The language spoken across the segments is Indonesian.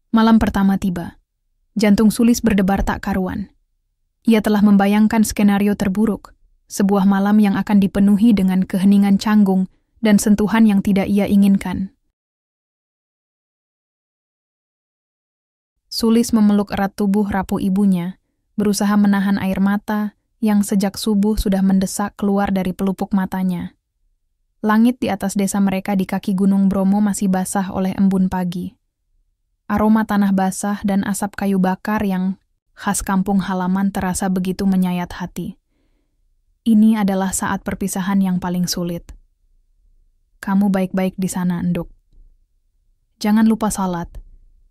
Malam pertama tiba. Jantung Sulis berdebar tak karuan. Ia telah membayangkan skenario terburuk, sebuah malam yang akan dipenuhi dengan keheningan canggung dan sentuhan yang tidak ia inginkan. Sulis memeluk erat tubuh rapuh ibunya, berusaha menahan air mata yang sejak subuh sudah mendesak keluar dari pelupuk matanya. Langit di atas desa mereka di kaki Gunung Bromo masih basah oleh embun pagi. Aroma tanah basah dan asap kayu bakar yang khas kampung halaman terasa begitu menyayat hati. Ini adalah saat perpisahan yang paling sulit. Kamu baik-baik di sana, Enduk. Jangan lupa salat.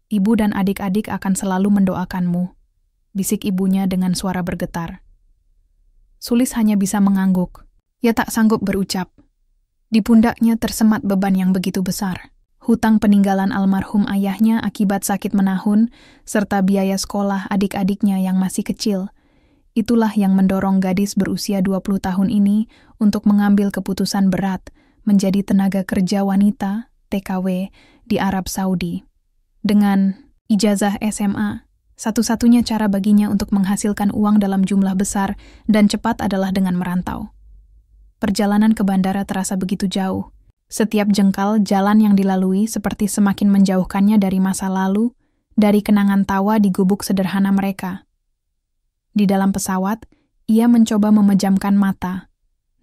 Ibu dan adik-adik akan selalu mendoakanmu, bisik ibunya dengan suara bergetar. Sulis hanya bisa mengangguk. Ia tak sanggup berucap. Di pundaknya tersemat beban yang begitu besar. Hutang peninggalan almarhum ayahnya akibat sakit menahun, serta biaya sekolah adik-adiknya yang masih kecil. Itulah yang mendorong gadis berusia 20 tahun ini untuk mengambil keputusan berat menjadi tenaga kerja wanita, TKW, di Arab Saudi. Dengan ijazah SMA, satu-satunya cara baginya untuk menghasilkan uang dalam jumlah besar dan cepat adalah dengan merantau. Perjalanan ke bandara terasa begitu jauh. Setiap jengkal jalan yang dilalui seperti semakin menjauhkannya dari masa lalu, dari kenangan tawa di gubuk sederhana mereka. Di dalam pesawat, ia mencoba memejamkan mata,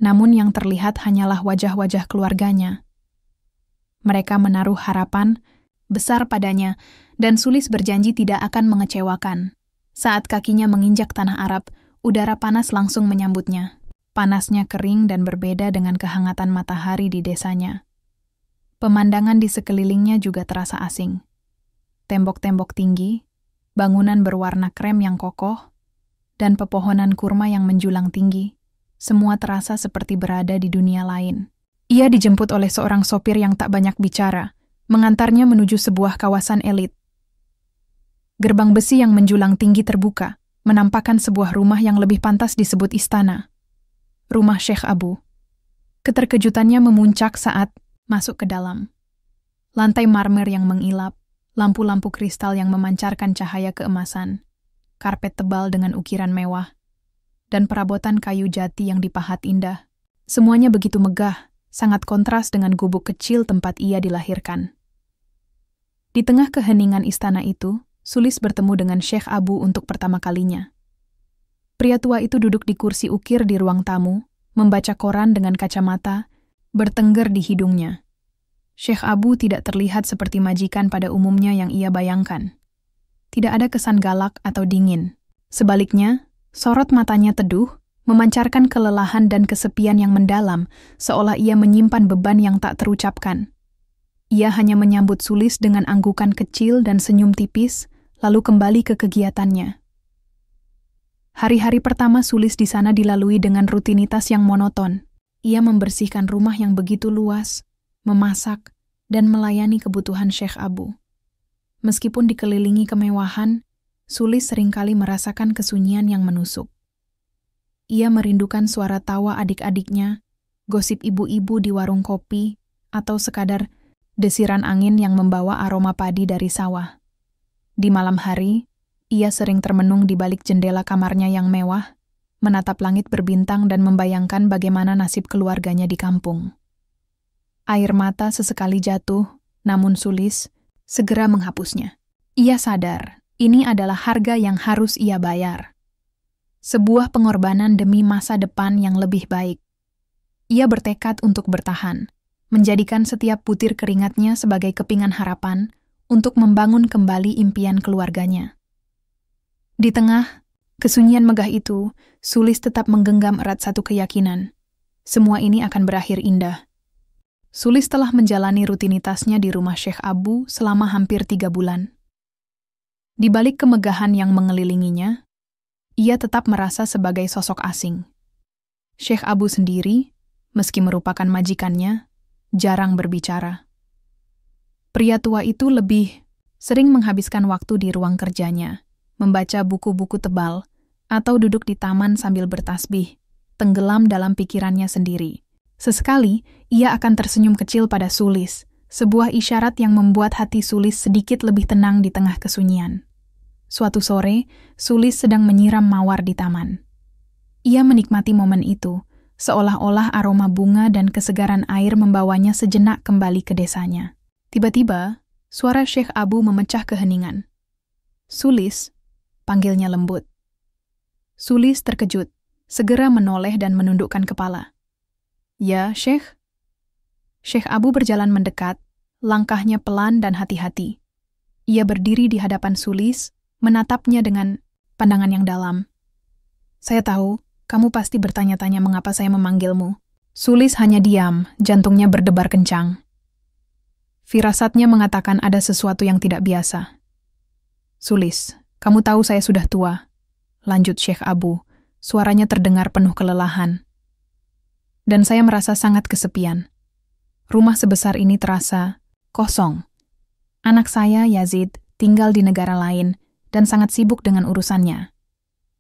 namun yang terlihat hanyalah wajah-wajah keluarganya. Mereka menaruh harapan besar padanya, dan Sulis berjanji tidak akan mengecewakan. Saat kakinya menginjak tanah Arab, udara panas langsung menyambutnya. Panasnya kering dan berbeda dengan kehangatan matahari di desanya. Pemandangan di sekelilingnya juga terasa asing. Tembok-tembok tinggi, bangunan berwarna krem yang kokoh, dan pepohonan kurma yang menjulang tinggi, semua terasa seperti berada di dunia lain. Ia dijemput oleh seorang sopir yang tak banyak bicara, mengantarnya menuju sebuah kawasan elit. Gerbang besi yang menjulang tinggi terbuka, menampakkan sebuah rumah yang lebih pantas disebut istana. Rumah Syekh Abu. Keterkejutannya memuncak saat masuk ke dalam. Lantai marmer yang mengilap, lampu-lampu kristal yang memancarkan cahaya keemasan, karpet tebal dengan ukiran mewah, dan perabotan kayu jati yang dipahat indah. Semuanya begitu megah, sangat kontras dengan gubuk kecil tempat ia dilahirkan. Di tengah keheningan istana itu, Sulis bertemu dengan Syekh Abu untuk pertama kalinya. Pria tua itu duduk di kursi ukir di ruang tamu, membaca koran dengan kacamata, bertengger di hidungnya. Syekh Abu tidak terlihat seperti majikan pada umumnya yang ia bayangkan. Tidak ada kesan galak atau dingin. Sebaliknya, sorot matanya teduh, memancarkan kelelahan dan kesepian yang mendalam, seolah ia menyimpan beban yang tak terucapkan. Ia hanya menyambut Sulis dengan anggukan kecil dan senyum tipis, lalu kembali ke kegiatannya. Hari-hari pertama Sulis di sana dilalui dengan rutinitas yang monoton. Ia membersihkan rumah yang begitu luas, memasak, dan melayani kebutuhan Syekh Abu. Meskipun dikelilingi kemewahan, Sulis seringkali merasakan kesunyian yang menusuk. Ia merindukan suara tawa adik-adiknya, gosip ibu-ibu di warung kopi, atau sekadar desiran angin yang membawa aroma padi dari sawah. Di malam hari, ia sering termenung di balik jendela kamarnya yang mewah, menatap langit berbintang dan membayangkan bagaimana nasib keluarganya di kampung. Air mata sesekali jatuh, namun Sulis segera menghapusnya. Ia sadar, ini adalah harga yang harus ia bayar. Sebuah pengorbanan demi masa depan yang lebih baik. Ia bertekad untuk bertahan, menjadikan setiap butir keringatnya sebagai kepingan harapan untuk membangun kembali impian keluarganya. Di tengah kesunyian megah itu, Sulis tetap menggenggam erat satu keyakinan. Semua ini akan berakhir indah. Sulis telah menjalani rutinitasnya di rumah Syekh Abu selama hampir 3 bulan. Di balik kemegahan yang mengelilinginya, ia tetap merasa sebagai sosok asing. Syekh Abu sendiri, meski merupakan majikannya, jarang berbicara. Pria tua itu lebih sering menghabiskan waktu di ruang kerjanya, membaca buku-buku tebal, atau duduk di taman sambil bertasbih, tenggelam dalam pikirannya sendiri. Sesekali, ia akan tersenyum kecil pada Sulis, Sebuah isyarat yang membuat hati Sulis sedikit lebih tenang di tengah kesunyian. Suatu sore, Sulis sedang menyiram mawar di taman. Ia menikmati momen itu, seolah-olah aroma bunga dan kesegaran air membawanya sejenak kembali ke desanya. Tiba-tiba, suara Syekh Abu memecah keheningan. "Sulis," panggilnya lembut. Sulis terkejut, segera menoleh dan menundukkan kepala. "Ya, Syekh?" Syekh Abu berjalan mendekat, langkahnya pelan dan hati-hati. Ia berdiri di hadapan Sulis, menatapnya dengan pandangan yang dalam. "Saya tahu, kamu pasti bertanya-tanya mengapa saya memanggilmu." Sulis hanya diam, jantungnya berdebar kencang. Firasatnya mengatakan ada sesuatu yang tidak biasa. "Sulis, kamu tahu saya sudah tua," lanjut Syekh Abu, suaranya terdengar penuh kelelahan. "Dan saya merasa sangat kesepian. Rumah sebesar ini terasa kosong. Anak saya, Yazid, tinggal di negara lain dan sangat sibuk dengan urusannya.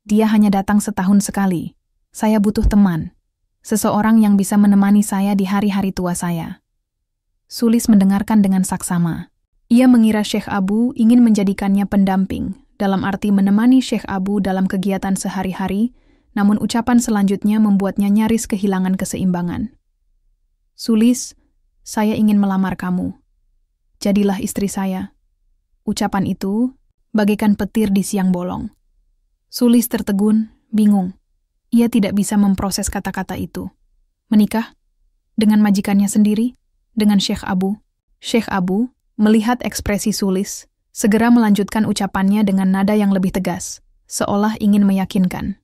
Dia hanya datang setahun sekali. Saya butuh teman, seseorang yang bisa menemani saya di hari-hari tua saya." Sulis mendengarkan dengan saksama. Ia mengira Syekh Abu ingin menjadikannya pendamping, dalam arti menemani Syekh Abu dalam kegiatan sehari-hari, namun ucapan selanjutnya membuatnya nyaris kehilangan keseimbangan. "Sulis, saya ingin melamar kamu. Jadilah istri saya." Ucapan itu bagaikan petir di siang bolong. Sulis tertegun, bingung. Ia tidak bisa memproses kata-kata itu. Menikah? Dengan majikannya sendiri? Dengan Syekh Abu? Syekh Abu, melihat ekspresi Sulis, segera melanjutkan ucapannya dengan nada yang lebih tegas, seolah ingin meyakinkan.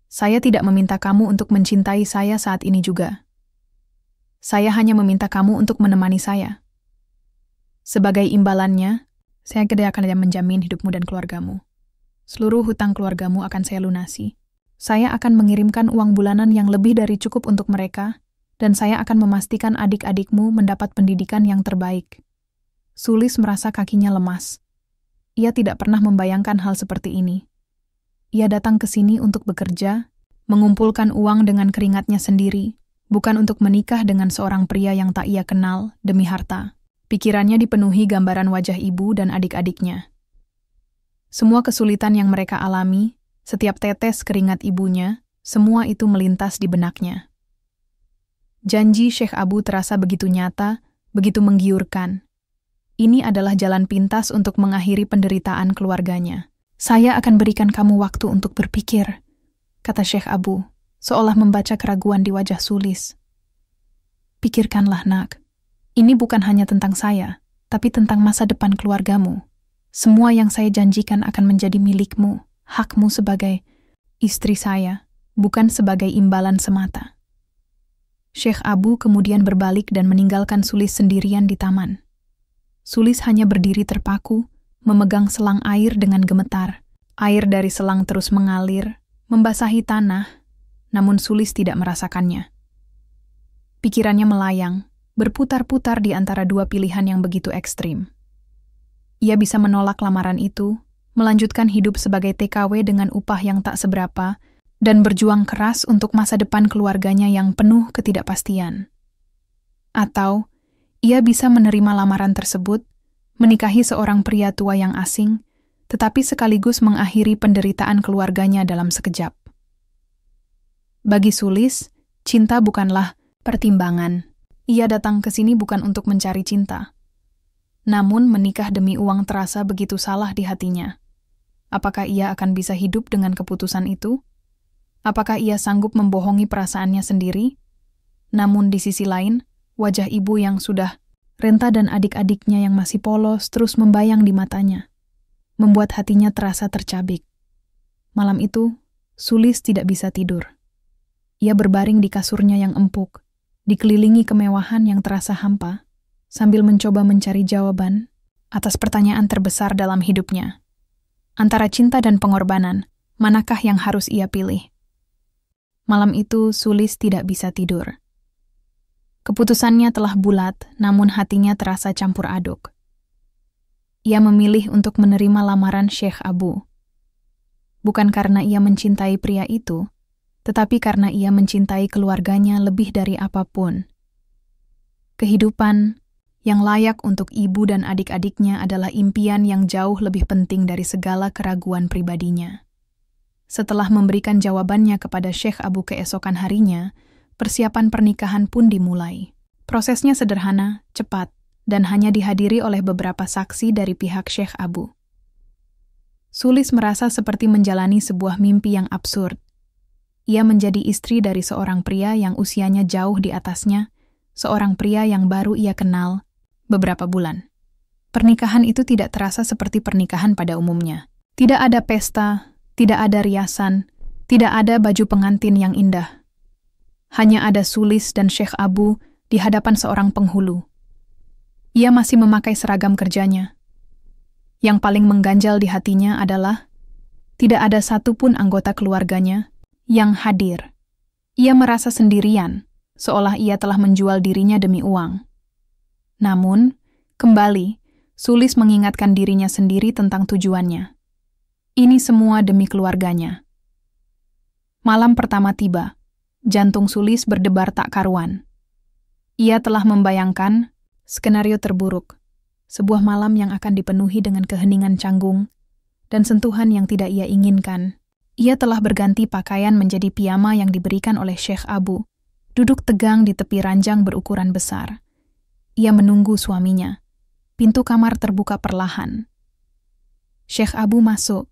"Saya tidak meminta kamu untuk mencintai saya saat ini juga. Saya hanya meminta kamu untuk menemani saya. Sebagai imbalannya, saya tidak akan menjamin hidupmu dan keluargamu. Seluruh hutang keluargamu akan saya lunasi. Saya akan mengirimkan uang bulanan yang lebih dari cukup untuk mereka, dan saya akan memastikan adik-adikmu mendapat pendidikan yang terbaik." Sulis merasa kakinya lemas. Ia tidak pernah membayangkan hal seperti ini. Ia datang ke sini untuk bekerja, mengumpulkan uang dengan keringatnya sendiri, bukan untuk menikah dengan seorang pria yang tak ia kenal demi harta. Pikirannya dipenuhi gambaran wajah ibu dan adik-adiknya. Semua kesulitan yang mereka alami, setiap tetes keringat ibunya, semua itu melintas di benaknya. Janji Syekh Abu terasa begitu nyata, begitu menggiurkan. Ini adalah jalan pintas untuk mengakhiri penderitaan keluarganya. "Saya akan berikan kamu waktu untuk berpikir," kata Syekh Abu, seolah membaca keraguan di wajah Sulis. "Pikirkanlah, nak. Ini bukan hanya tentang saya, tapi tentang masa depan keluargamu. Semua yang saya janjikan akan menjadi milikmu, hakmu sebagai istri saya, bukan sebagai imbalan semata." Syekh Abu kemudian berbalik dan meninggalkan Sulis sendirian di taman. Sulis hanya berdiri terpaku, memegang selang air dengan gemetar. Air dari selang terus mengalir, membasahi tanah, namun Sulis tidak merasakannya. Pikirannya melayang, berputar-putar di antara dua pilihan yang begitu ekstrim. Ia bisa menolak lamaran itu, melanjutkan hidup sebagai TKW dengan upah yang tak seberapa, dan berjuang keras untuk masa depan keluarganya yang penuh ketidakpastian. Atau, ia bisa menerima lamaran tersebut, menikahi seorang pria tua yang asing, tetapi sekaligus mengakhiri penderitaan keluarganya dalam sekejap. Bagi Sulis, cinta bukanlah pertimbangan. Ia datang ke sini bukan untuk mencari cinta. Namun menikah demi uang terasa begitu salah di hatinya. Apakah ia akan bisa hidup dengan keputusan itu? Apakah ia sanggup membohongi perasaannya sendiri? Namun di sisi lain, wajah ibu yang sudah renta dan adik-adiknya yang masih polos terus membayang di matanya, membuat hatinya terasa tercabik. Malam itu, Sulis tidak bisa tidur. Ia berbaring di kasurnya yang empuk, dikelilingi kemewahan yang terasa hampa, sambil mencoba mencari jawaban atas pertanyaan terbesar dalam hidupnya. Antara cinta dan pengorbanan, manakah yang harus ia pilih? Malam itu, Sulis tidak bisa tidur. Keputusannya telah bulat, namun hatinya terasa campur aduk. Ia memilih untuk menerima lamaran Syekh Abu. Bukan karena ia mencintai pria itu, tetapi karena ia mencintai keluarganya lebih dari apapun. Kehidupan, Yang layak untuk ibu dan adik-adiknya adalah impian yang jauh lebih penting dari segala keraguan pribadinya. Setelah memberikan jawabannya kepada Syekh Abu keesokan harinya, persiapan pernikahan pun dimulai. Prosesnya sederhana, cepat, dan hanya dihadiri oleh beberapa saksi dari pihak Syekh Abu. Sulis merasa seperti menjalani sebuah mimpi yang absurd. Ia menjadi istri dari seorang pria yang usianya jauh di atasnya, seorang pria yang baru ia kenal beberapa bulan. Pernikahan itu tidak terasa seperti pernikahan pada umumnya. Tidak ada pesta, tidak ada riasan, tidak ada baju pengantin yang indah. Hanya ada Sulis dan Syekh Abu di hadapan seorang penghulu. Ia masih memakai seragam kerjanya. Yang paling mengganjal di hatinya adalah tidak ada satupun anggota keluarganya yang hadir. Ia merasa sendirian, seolah ia telah menjual dirinya demi uang. Namun, kembali, Sulis mengingatkan dirinya sendiri tentang tujuannya. Ini semua demi keluarganya. Malam pertama tiba, jantung Sulis berdebar tak karuan. Ia telah membayangkan skenario terburuk, sebuah malam yang akan dipenuhi dengan keheningan canggung dan sentuhan yang tidak ia inginkan. Ia telah berganti pakaian menjadi piyama yang diberikan oleh Syekh Abu, duduk tegang di tepi ranjang berukuran besar. Ia menunggu suaminya. Pintu kamar terbuka perlahan. Syekh Abu masuk,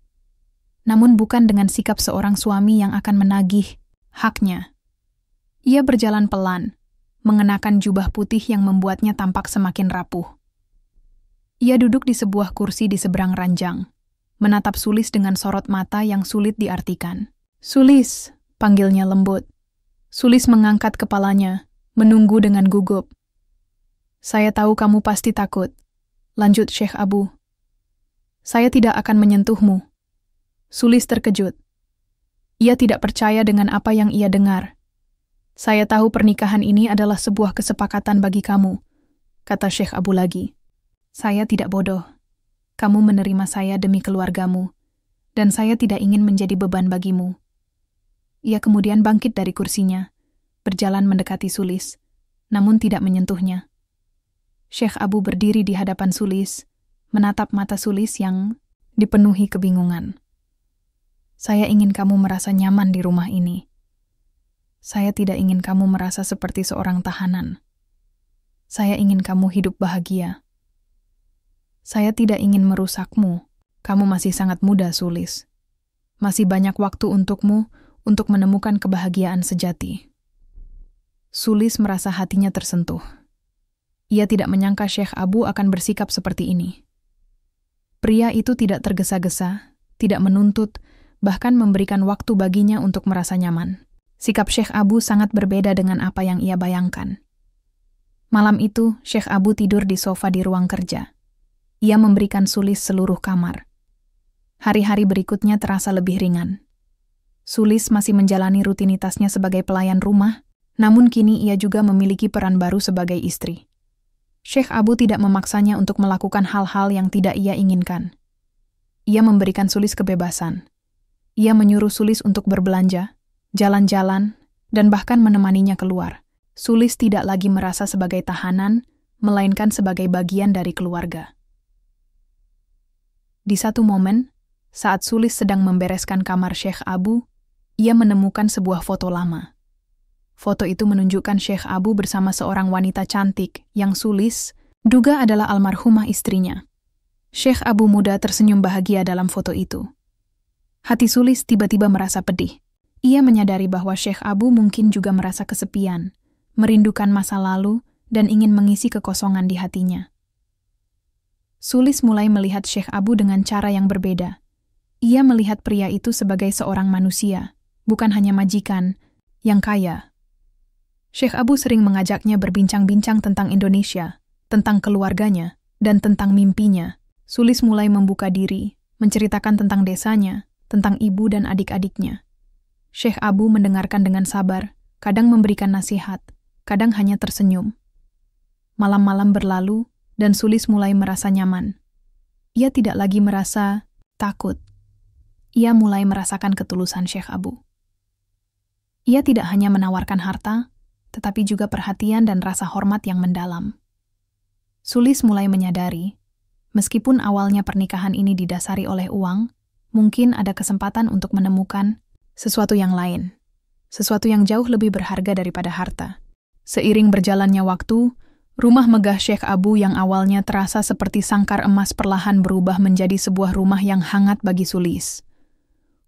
namun bukan dengan sikap seorang suami yang akan menagih haknya. Ia berjalan pelan, mengenakan jubah putih yang membuatnya tampak semakin rapuh. Ia duduk di sebuah kursi di seberang ranjang, menatap Sulis dengan sorot mata yang sulit diartikan. "Sulis," panggilnya lembut. Sulis mengangkat kepalanya, menunggu dengan gugup. "Saya tahu kamu pasti takut," lanjut Syekh Abu. "Saya tidak akan menyentuhmu." Sulis terkejut. Ia tidak percaya dengan apa yang ia dengar. "Saya tahu pernikahan ini adalah sebuah kesepakatan bagi kamu," kata Syekh Abu lagi. "Saya tidak bodoh. Kamu menerima saya demi keluargamu, dan saya tidak ingin menjadi beban bagimu." Ia kemudian bangkit dari kursinya, berjalan mendekati Sulis, namun tidak menyentuhnya. Syekh Abu berdiri di hadapan Sulis, menatap mata Sulis yang dipenuhi kebingungan. "Saya ingin kamu merasa nyaman di rumah ini. Saya tidak ingin kamu merasa seperti seorang tahanan. Saya ingin kamu hidup bahagia. Saya tidak ingin merusakmu. Kamu masih sangat muda, Sulis. Masih banyak waktu untukmu untuk menemukan kebahagiaan sejati." Sulis merasa hatinya tersentuh. Ia tidak menyangka Syekh Abu akan bersikap seperti ini. Pria itu tidak tergesa-gesa, tidak menuntut, bahkan memberikan waktu baginya untuk merasa nyaman. Sikap Syekh Abu sangat berbeda dengan apa yang ia bayangkan. Malam itu, Syekh Abu tidur di sofa di ruang kerja. Ia memberikan Sulis seluruh kamar. Hari-hari berikutnya terasa lebih ringan. Sulis masih menjalani rutinitasnya sebagai pelayan rumah, namun kini ia juga memiliki peran baru sebagai istri. Syekh Abu tidak memaksanya untuk melakukan hal-hal yang tidak ia inginkan. Ia memberikan Sulis kebebasan. Ia menyuruh Sulis untuk berbelanja, jalan-jalan, dan bahkan menemaninya keluar. Sulis tidak lagi merasa sebagai tahanan, melainkan sebagai bagian dari keluarga. Di satu momen, saat Sulis sedang membereskan kamar Syekh Abu, ia menemukan sebuah foto lama. Foto itu menunjukkan Syekh Abu bersama seorang wanita cantik yang Sulis duga adalah almarhumah istrinya. Syekh Abu muda tersenyum bahagia dalam foto itu. Hati Sulis tiba-tiba merasa pedih. Ia menyadari bahwa Syekh Abu mungkin juga merasa kesepian, merindukan masa lalu, dan ingin mengisi kekosongan di hatinya. Sulis mulai melihat Syekh Abu dengan cara yang berbeda. Ia melihat pria itu sebagai seorang manusia, bukan hanya majikan yang kaya. Syekh Abu sering mengajaknya berbincang-bincang tentang Indonesia, tentang keluarganya, dan tentang mimpinya. Sulis mulai membuka diri, menceritakan tentang desanya, tentang ibu dan adik-adiknya. Syekh Abu mendengarkan dengan sabar, kadang memberikan nasihat, kadang hanya tersenyum. Malam-malam berlalu, dan Sulis mulai merasa nyaman. Ia tidak lagi merasa takut. Ia mulai merasakan ketulusan Syekh Abu. Ia tidak hanya menawarkan harta, tetapi juga perhatian dan rasa hormat yang mendalam. Sulis mulai menyadari, meskipun awalnya pernikahan ini didasari oleh uang, mungkin ada kesempatan untuk menemukan sesuatu yang lain, sesuatu yang jauh lebih berharga daripada harta. Seiring berjalannya waktu, rumah megah Syekh Abu yang awalnya terasa seperti sangkar emas perlahan berubah menjadi sebuah rumah yang hangat bagi Sulis.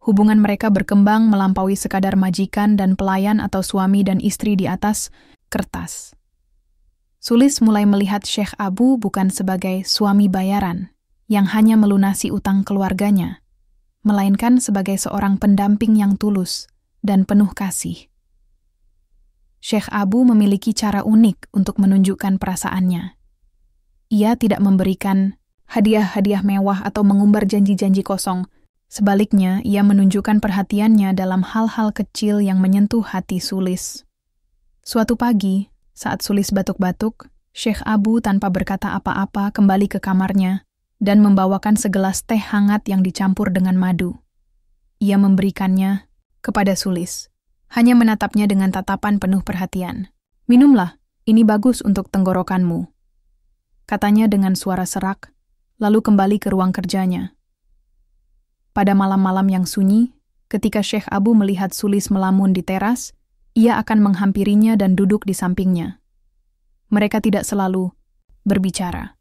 Hubungan mereka berkembang melampaui sekadar majikan dan pelayan atau suami dan istri di atas kertas. Sulis mulai melihat Syekh Abu bukan sebagai suami bayaran yang hanya melunasi utang keluarganya, melainkan sebagai seorang pendamping yang tulus dan penuh kasih. Syekh Abu memiliki cara unik untuk menunjukkan perasaannya. Ia tidak memberikan hadiah-hadiah mewah atau mengumbar janji-janji kosong. Sebaliknya, ia menunjukkan perhatiannya dalam hal-hal kecil yang menyentuh hati Sulis. Suatu pagi, saat Sulis batuk-batuk, Syekh Abu tanpa berkata apa-apa kembali ke kamarnya dan membawakan segelas teh hangat yang dicampur dengan madu. Ia memberikannya kepada Sulis, hanya menatapnya dengan tatapan penuh perhatian. "Minumlah, ini bagus untuk tenggorokanmu," katanya dengan suara serak, lalu kembali ke ruang kerjanya. Pada malam-malam yang sunyi, ketika Syekh Abu melihat Sulis melamun di teras, ia akan menghampirinya dan duduk di sampingnya. Mereka tidak selalu berbicara.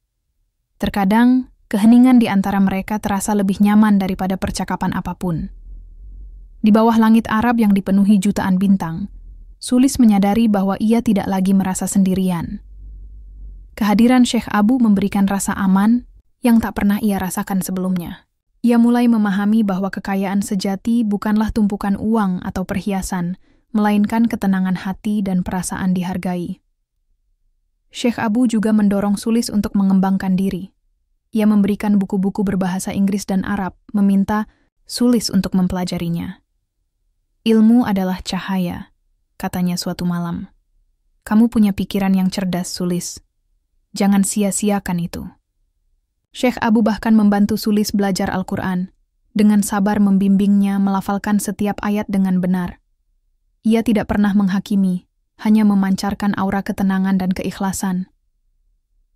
Terkadang, keheningan di antara mereka terasa lebih nyaman daripada percakapan apapun. Di bawah langit Arab yang dipenuhi jutaan bintang, Sulis menyadari bahwa ia tidak lagi merasa sendirian. Kehadiran Syekh Abu memberikan rasa aman yang tak pernah ia rasakan sebelumnya. Ia mulai memahami bahwa kekayaan sejati bukanlah tumpukan uang atau perhiasan, melainkan ketenangan hati dan perasaan dihargai. Syekh Abu juga mendorong Sulis untuk mengembangkan diri. Ia memberikan buku-buku berbahasa Inggris dan Arab, meminta Sulis untuk mempelajarinya. "Ilmu adalah cahaya," katanya suatu malam. "Kamu punya pikiran yang cerdas, Sulis. Jangan sia-siakan itu." Syekh Abu bahkan membantu Sulis belajar Al-Quran, dengan sabar membimbingnya melafalkan setiap ayat dengan benar. Ia tidak pernah menghakimi, hanya memancarkan aura ketenangan dan keikhlasan.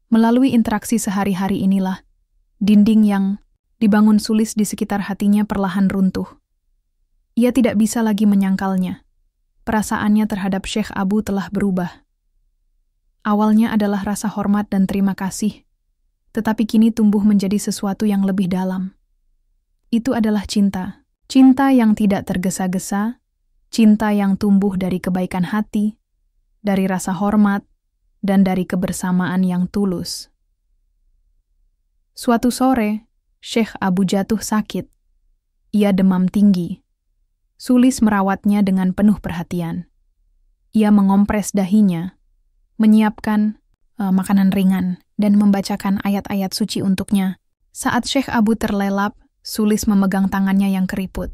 Melalui interaksi sehari-hari inilah, dinding yang dibangun Sulis di sekitar hatinya perlahan runtuh. Ia tidak bisa lagi menyangkalnya. Perasaannya terhadap Syekh Abu telah berubah. Awalnya adalah rasa hormat dan terima kasih, tetapi kini tumbuh menjadi sesuatu yang lebih dalam. Itu adalah cinta. Cinta yang tidak tergesa-gesa, cinta yang tumbuh dari kebaikan hati, dari rasa hormat, dan dari kebersamaan yang tulus. Suatu sore, Syekh Abu jatuh sakit. Ia demam tinggi. Sulis merawatnya dengan penuh perhatian. Ia mengompres dahinya, menyiapkan makanan ringan, dan membacakan ayat-ayat suci untuknya. Saat Syekh Abu terlelap, Sulis memegang tangannya yang keriput.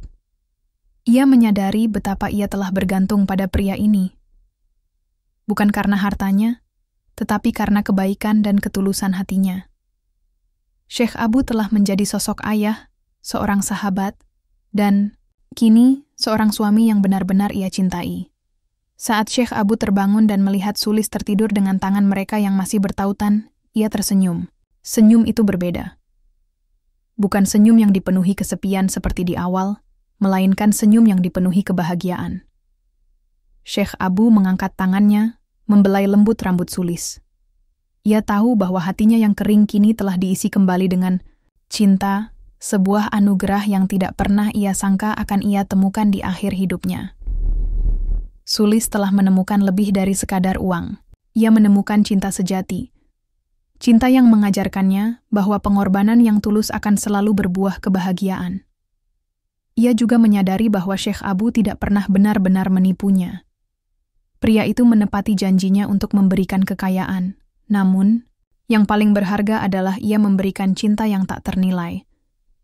Ia menyadari betapa ia telah bergantung pada pria ini. Bukan karena hartanya, tetapi karena kebaikan dan ketulusan hatinya. Syekh Abu telah menjadi sosok ayah, seorang sahabat, dan kini seorang suami yang benar-benar ia cintai. Saat Syekh Abu terbangun dan melihat Sulis tertidur dengan tangan mereka yang masih bertautan, ia tersenyum. Senyum itu berbeda. Bukan senyum yang dipenuhi kesepian seperti di awal, melainkan senyum yang dipenuhi kebahagiaan. Syekh Abu mengangkat tangannya, membelai lembut rambut Sulis. Ia tahu bahwa hatinya yang kering kini telah diisi kembali dengan cinta, sebuah anugerah yang tidak pernah ia sangka akan ia temukan di akhir hidupnya. Sulis telah menemukan lebih dari sekadar uang. Ia menemukan cinta sejati. Cinta yang mengajarkannya bahwa pengorbanan yang tulus akan selalu berbuah kebahagiaan. Ia juga menyadari bahwa Syekh Abu tidak pernah benar-benar menipunya. Pria itu menepati janjinya untuk memberikan kekayaan. Namun, yang paling berharga adalah ia memberikan cinta yang tak ternilai.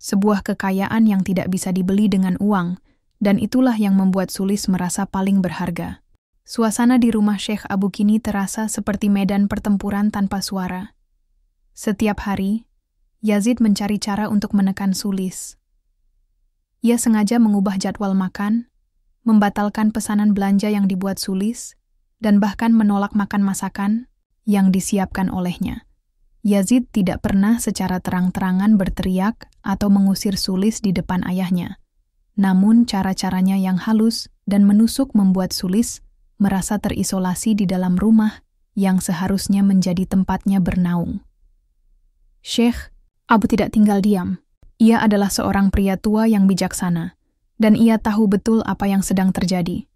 Sebuah kekayaan yang tidak bisa dibeli dengan uang, dan itulah yang membuat Sulis merasa paling berharga. Suasana di rumah Syekh Abu kini terasa seperti medan pertempuran tanpa suara. Setiap hari, Yazid mencari cara untuk menekan Sulis. Ia sengaja mengubah jadwal makan, membatalkan pesanan belanja yang dibuat Sulis, dan bahkan menolak makan masakan yang disiapkan olehnya. Yazid tidak pernah secara terang-terangan berteriak atau mengusir Sulis di depan ayahnya. Namun cara-caranya yang halus dan menusuk membuat Sulis merasa terisolasi di dalam rumah yang seharusnya menjadi tempatnya bernaung. Syekh Abu tidak tinggal diam. Ia adalah seorang pria tua yang bijaksana, dan ia tahu betul apa yang sedang terjadi.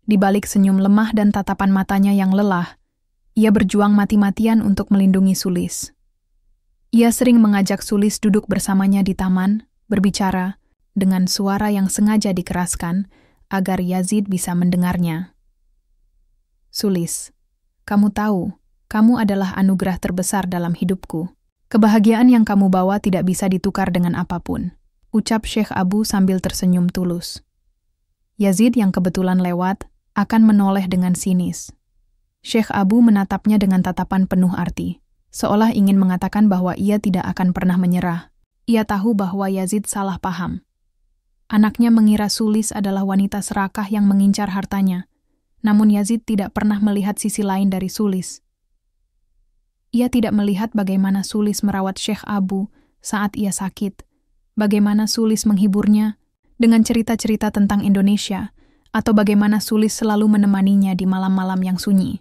Di balik senyum lemah dan tatapan matanya yang lelah, ia berjuang mati-matian untuk melindungi Sulis. Ia sering mengajak Sulis duduk bersamanya di taman, berbicara, dengan suara yang sengaja dikeraskan, agar Yazid bisa mendengarnya. Sulis, kamu tahu, kamu adalah anugerah terbesar dalam hidupku. Kebahagiaan yang kamu bawa tidak bisa ditukar dengan apapun, ucap Syekh Abu sambil tersenyum tulus. Yazid yang kebetulan lewat akan menoleh dengan sinis. Syekh Abu menatapnya dengan tatapan penuh arti, seolah ingin mengatakan bahwa ia tidak akan pernah menyerah. Ia tahu bahwa Yazid salah paham. Anaknya mengira Sulis adalah wanita serakah yang mengincar hartanya, namun Yazid tidak pernah melihat sisi lain dari Sulis. Ia tidak melihat bagaimana Sulis merawat Syekh Abu saat ia sakit, bagaimana Sulis menghiburnya dengan cerita-cerita tentang Indonesia, atau bagaimana Sulis selalu menemaninya di malam-malam yang sunyi.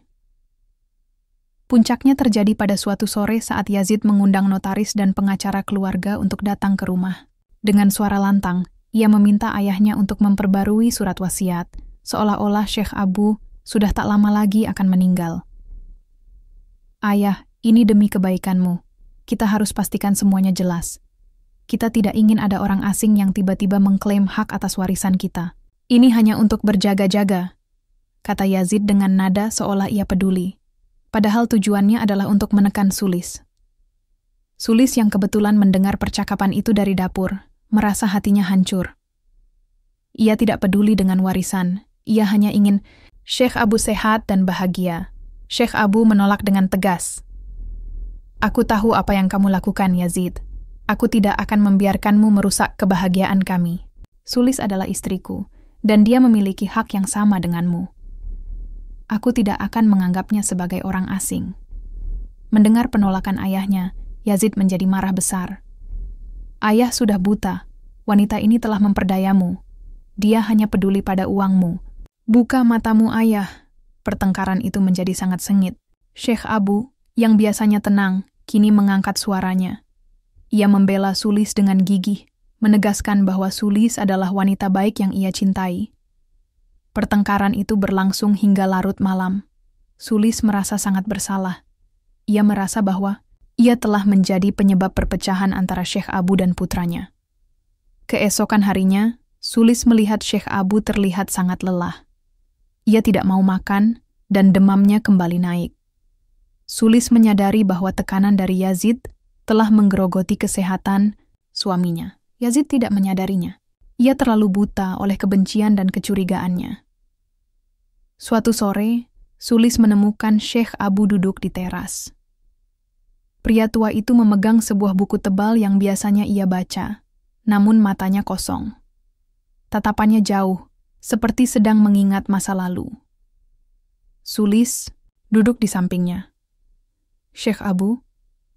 Puncaknya terjadi pada suatu sore saat Yazid mengundang notaris dan pengacara keluarga untuk datang ke rumah. Dengan suara lantang, ia meminta ayahnya untuk memperbarui surat wasiat, seolah-olah Syekh Abu sudah tak lama lagi akan meninggal. Ayah, ini demi kebaikanmu. Kita harus pastikan semuanya jelas. Kita tidak ingin ada orang asing yang tiba-tiba mengklaim hak atas warisan kita. Ini hanya untuk berjaga-jaga, kata Yazid dengan nada seolah ia peduli. Padahal tujuannya adalah untuk menekan Sulis. Sulis yang kebetulan mendengar percakapan itu dari dapur, merasa hatinya hancur. Ia tidak peduli dengan warisan, ia hanya ingin Syekh Abu sehat dan bahagia. Syekh Abu menolak dengan tegas. Aku tahu apa yang kamu lakukan, Yazid. Aku tidak akan membiarkanmu merusak kebahagiaan kami. Sulis adalah istriku, dan dia memiliki hak yang sama denganmu. Aku tidak akan menganggapnya sebagai orang asing. Mendengar penolakan ayahnya, Yazid menjadi marah besar. Ayah sudah buta. Wanita ini telah memperdayamu. Dia hanya peduli pada uangmu. Buka matamu, ayah. Pertengkaran itu menjadi sangat sengit. Syekh Abu, yang biasanya tenang, kini mengangkat suaranya. Ia membela Sulis dengan gigih, menegaskan bahwa Sulis adalah wanita baik yang ia cintai. Pertengkaran itu berlangsung hingga larut malam. Sulis merasa sangat bersalah. Ia merasa bahwa ia telah menjadi penyebab perpecahan antara Syekh Abu dan putranya. Keesokan harinya, Sulis melihat Syekh Abu terlihat sangat lelah. Ia tidak mau makan, dan demamnya kembali naik. Sulis menyadari bahwa tekanan dari Yazid telah menggerogoti kesehatan suaminya. Yazid tidak menyadarinya. Ia terlalu buta oleh kebencian dan kecurigaannya. Suatu sore, Sulis menemukan Syekh Abu duduk di teras. Pria tua itu memegang sebuah buku tebal yang biasanya ia baca, namun matanya kosong. Tatapannya jauh, seperti sedang mengingat masa lalu. Sulis duduk di sampingnya. Syekh Abu,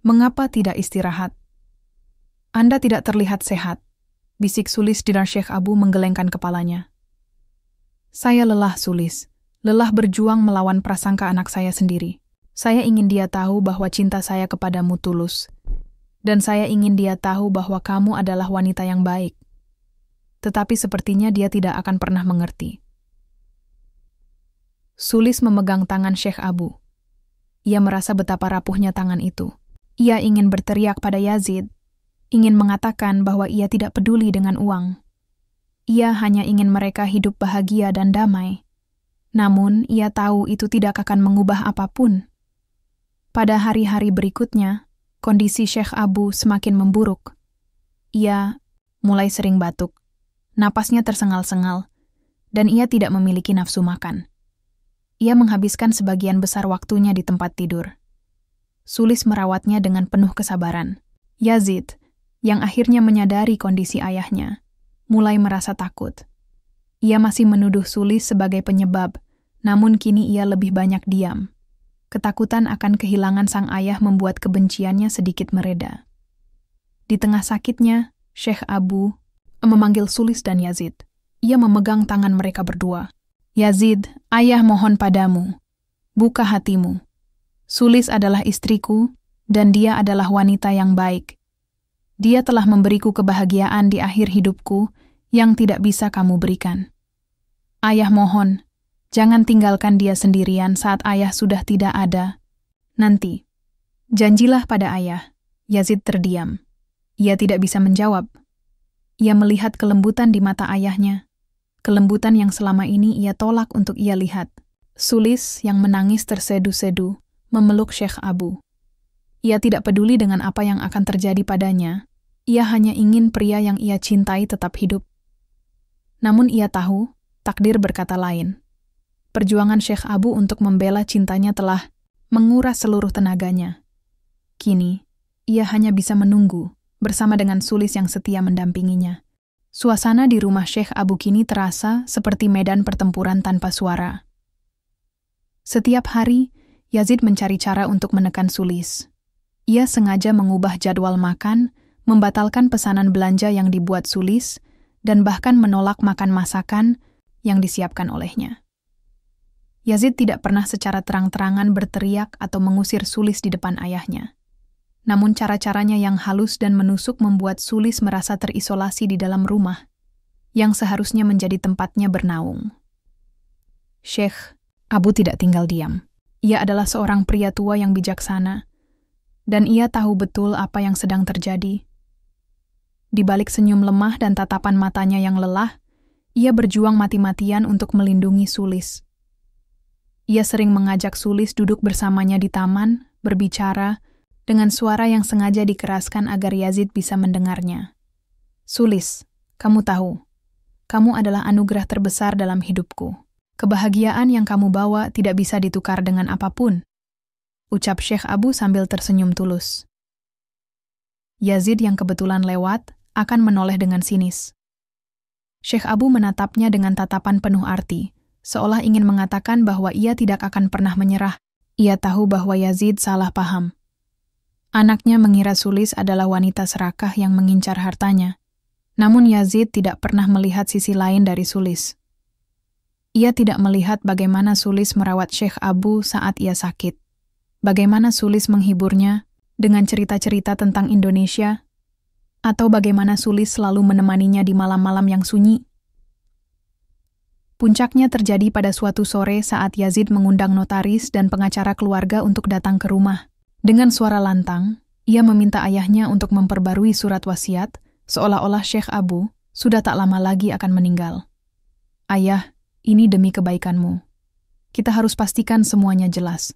mengapa tidak istirahat? Anda tidak terlihat sehat, bisik Sulis dan Syekh Abu menggelengkan kepalanya. Saya lelah, Sulis. Lelah berjuang melawan prasangka anak saya sendiri. Saya ingin dia tahu bahwa cinta saya kepadamu tulus. Dan saya ingin dia tahu bahwa kamu adalah wanita yang baik. Tetapi sepertinya dia tidak akan pernah mengerti. Sulis memegang tangan Syekh Abu. Ia merasa betapa rapuhnya tangan itu. Ia ingin berteriak pada Yazid, ingin mengatakan bahwa ia tidak peduli dengan uang. Ia hanya ingin mereka hidup bahagia dan damai. Namun, ia tahu itu tidak akan mengubah apapun. Pada hari-hari berikutnya, kondisi Syekh Abu semakin memburuk. Ia mulai sering batuk. Napasnya tersengal-sengal, dan ia tidak memiliki nafsu makan. Ia menghabiskan sebagian besar waktunya di tempat tidur. Sulis merawatnya dengan penuh kesabaran. Yazid, yang akhirnya menyadari kondisi ayahnya, mulai merasa takut. Ia masih menuduh Sulis sebagai penyebab, namun kini ia lebih banyak diam. Ketakutan akan kehilangan sang ayah membuat kebenciannya sedikit mereda. Di tengah sakitnya, Syekh Abu memanggil Sulis dan Yazid. Ia memegang tangan mereka berdua. Yazid, ayah mohon padamu, buka hatimu. Sulis adalah istriku, dan dia adalah wanita yang baik. Dia telah memberiku kebahagiaan di akhir hidupku yang tidak bisa kamu berikan. Ayah mohon, jangan tinggalkan dia sendirian saat ayah sudah tidak ada. Nanti, janjilah pada ayah. Yazid terdiam. Ia tidak bisa menjawab. Ia melihat kelembutan di mata ayahnya. Kelembutan yang selama ini ia tolak untuk ia lihat. Sulis yang menangis tersedu-sedu memeluk Syekh Abu. Ia tidak peduli dengan apa yang akan terjadi padanya. Ia hanya ingin pria yang ia cintai tetap hidup. Namun ia tahu, takdir berkata lain. Perjuangan Syekh Abu untuk membela cintanya telah menguras seluruh tenaganya. Kini, ia hanya bisa menunggu, bersama dengan Sulis yang setia mendampinginya. Suasana di rumah Syekh Abu kini terasa seperti medan pertempuran tanpa suara. Setiap hari, Yazid mencari cara untuk menekan Sulis. Ia sengaja mengubah jadwal makan, membatalkan pesanan belanja yang dibuat Sulis, dan bahkan menolak makan masakan yang disiapkan olehnya. Yazid tidak pernah secara terang-terangan berteriak atau mengusir Sulis di depan ayahnya. Namun cara-caranya yang halus dan menusuk membuat Sulis merasa terisolasi di dalam rumah, yang seharusnya menjadi tempatnya bernaung. Syekh Abu tidak tinggal diam. Ia adalah seorang pria tua yang bijaksana, dan ia tahu betul apa yang sedang terjadi. Di balik senyum lemah dan tatapan matanya yang lelah, ia berjuang mati-matian untuk melindungi Sulis. Ia sering mengajak Sulis duduk bersamanya di taman, berbicara, dengan suara yang sengaja dikeraskan agar Yazid bisa mendengarnya. Sulis, kamu tahu, kamu adalah anugerah terbesar dalam hidupku. Kebahagiaan yang kamu bawa tidak bisa ditukar dengan apapun, ucap Syekh Abu sambil tersenyum tulus. Yazid yang kebetulan lewat akan menoleh dengan sinis. Syekh Abu menatapnya dengan tatapan penuh arti, seolah ingin mengatakan bahwa ia tidak akan pernah menyerah. Ia tahu bahwa Yazid salah paham. Anaknya mengira Sulis adalah wanita serakah yang mengincar hartanya. Namun Yazid tidak pernah melihat sisi lain dari Sulis. Ia tidak melihat bagaimana Sulis merawat Syekh Abu saat ia sakit. Bagaimana Sulis menghiburnya dengan cerita-cerita tentang Indonesia, atau bagaimana Sulis selalu menemaninya di malam-malam yang sunyi. Puncaknya terjadi pada suatu sore saat Yazid mengundang notaris dan pengacara keluarga untuk datang ke rumah. Dengan suara lantang, ia meminta ayahnya untuk memperbarui surat wasiat, seolah-olah Syekh Abu sudah tak lama lagi akan meninggal. Ayah, ini demi kebaikanmu. Kita harus pastikan semuanya jelas.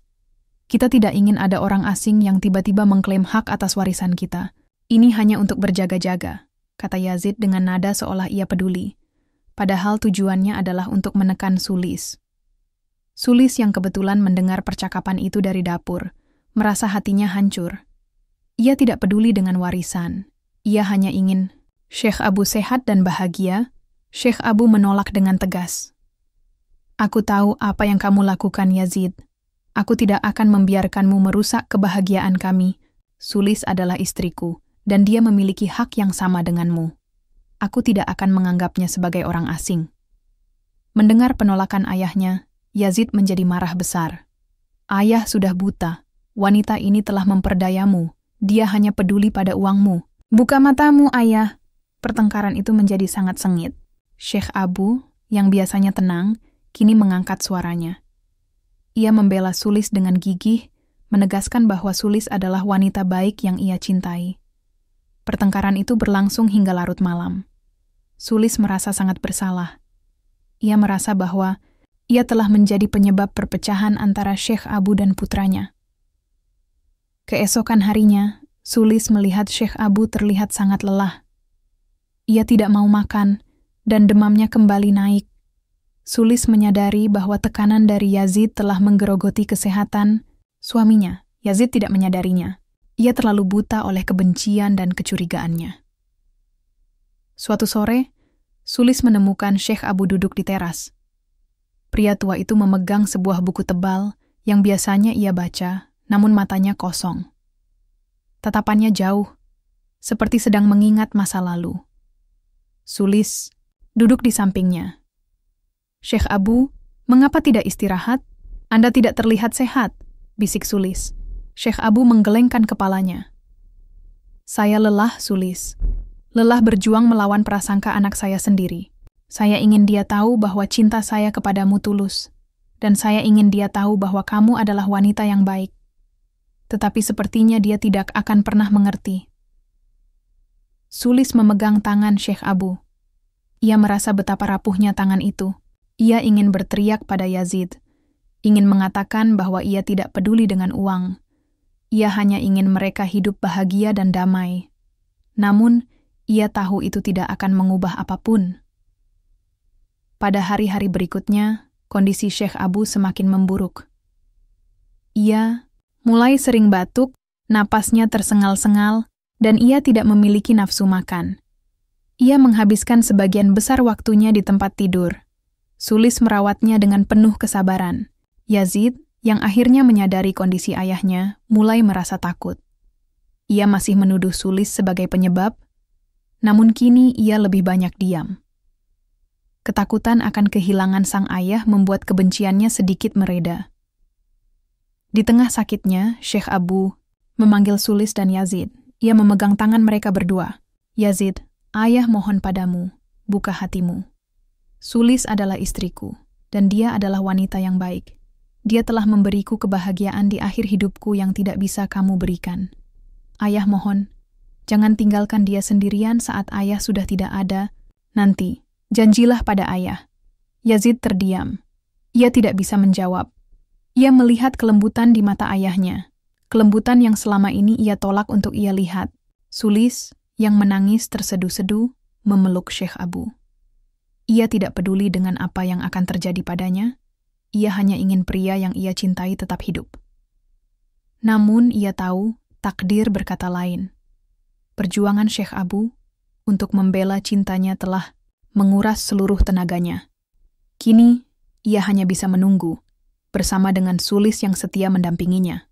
Kita tidak ingin ada orang asing yang tiba-tiba mengklaim hak atas warisan kita. Ini hanya untuk berjaga-jaga, kata Yazid dengan nada seolah ia peduli. Padahal tujuannya adalah untuk menekan Sulis. Sulis yang kebetulan mendengar percakapan itu dari dapur, merasa hatinya hancur. Ia tidak peduli dengan warisan. Ia hanya ingin Syekh Abu sehat dan bahagia. Syekh Abu menolak dengan tegas. Aku tahu apa yang kamu lakukan, Yazid. Aku tidak akan membiarkanmu merusak kebahagiaan kami. Sulis adalah istriku, dan dia memiliki hak yang sama denganmu. Aku tidak akan menganggapnya sebagai orang asing. Mendengar penolakan ayahnya, Yazid menjadi marah besar. Ayah sudah buta. Wanita ini telah memperdayamu. Dia hanya peduli pada uangmu. Buka matamu, ayah. Pertengkaran itu menjadi sangat sengit. Syekh Abu, yang biasanya tenang, kini mengangkat suaranya. Ia membela Sulis dengan gigih, menegaskan bahwa Sulis adalah wanita baik yang ia cintai. Pertengkaran itu berlangsung hingga larut malam. Sulis merasa sangat bersalah. Ia merasa bahwa ia telah menjadi penyebab perpecahan antara Syekh Abu dan putranya. Keesokan harinya, Sulis melihat Syekh Abu terlihat sangat lelah. Ia tidak mau makan, dan demamnya kembali naik. Sulis menyadari bahwa tekanan dari Yazid telah menggerogoti kesehatan suaminya. Yazid tidak menyadarinya. Ia terlalu buta oleh kebencian dan kecurigaannya. Suatu sore, Sulis menemukan Syekh Abu duduk di teras. Pria tua itu memegang sebuah buku tebal yang biasanya ia baca, namun matanya kosong. Tatapannya jauh, seperti sedang mengingat masa lalu. Sulis duduk di sampingnya. "Syekh Abu, mengapa tidak istirahat? Anda tidak terlihat sehat," bisik Sulis. Syekh Abu menggelengkan kepalanya. "Saya lelah, Sulis. Lelah berjuang melawan prasangka anak saya sendiri. Saya ingin dia tahu bahwa cinta saya kepadamu tulus. Dan saya ingin dia tahu bahwa kamu adalah wanita yang baik. Tetapi sepertinya dia tidak akan pernah mengerti." Sulis memegang tangan Syekh Abu. Ia merasa betapa rapuhnya tangan itu. Ia ingin berteriak pada Yazid, ingin mengatakan bahwa ia tidak peduli dengan uang. Ia hanya ingin mereka hidup bahagia dan damai. Namun, ia tahu itu tidak akan mengubah apapun. Pada hari-hari berikutnya, kondisi Syekh Abu semakin memburuk. Ia mulai sering batuk, napasnya tersengal-sengal, dan ia tidak memiliki nafsu makan. Ia menghabiskan sebagian besar waktunya di tempat tidur. Sulis merawatnya dengan penuh kesabaran. Yazid, yang akhirnya menyadari kondisi ayahnya, mulai merasa takut. Ia masih menuduh Sulis sebagai penyebab, namun kini ia lebih banyak diam. Ketakutan akan kehilangan sang ayah membuat kebenciannya sedikit mereda. Di tengah sakitnya, Syekh Abu memanggil Sulis dan Yazid. Ia memegang tangan mereka berdua. "Yazid, ayah mohon padamu, buka hatimu. Sulis adalah istriku, dan dia adalah wanita yang baik. Dia telah memberiku kebahagiaan di akhir hidupku yang tidak bisa kamu berikan. Ayah mohon, jangan tinggalkan dia sendirian saat ayah sudah tidak ada. Nanti, janjilah pada ayah." Yazid terdiam. Ia tidak bisa menjawab. Ia melihat kelembutan di mata ayahnya. Kelembutan yang selama ini ia tolak untuk ia lihat. Sulis, yang menangis terseduh-seduh, memeluk Syekh Abu. Ia tidak peduli dengan apa yang akan terjadi padanya. Ia hanya ingin pria yang ia cintai tetap hidup. Namun ia tahu takdir berkata lain. Perjuangan Syekh Abu untuk membela cintanya telah menguras seluruh tenaganya. Kini, ia hanya bisa menunggu, bersama dengan Sulis yang setia mendampinginya.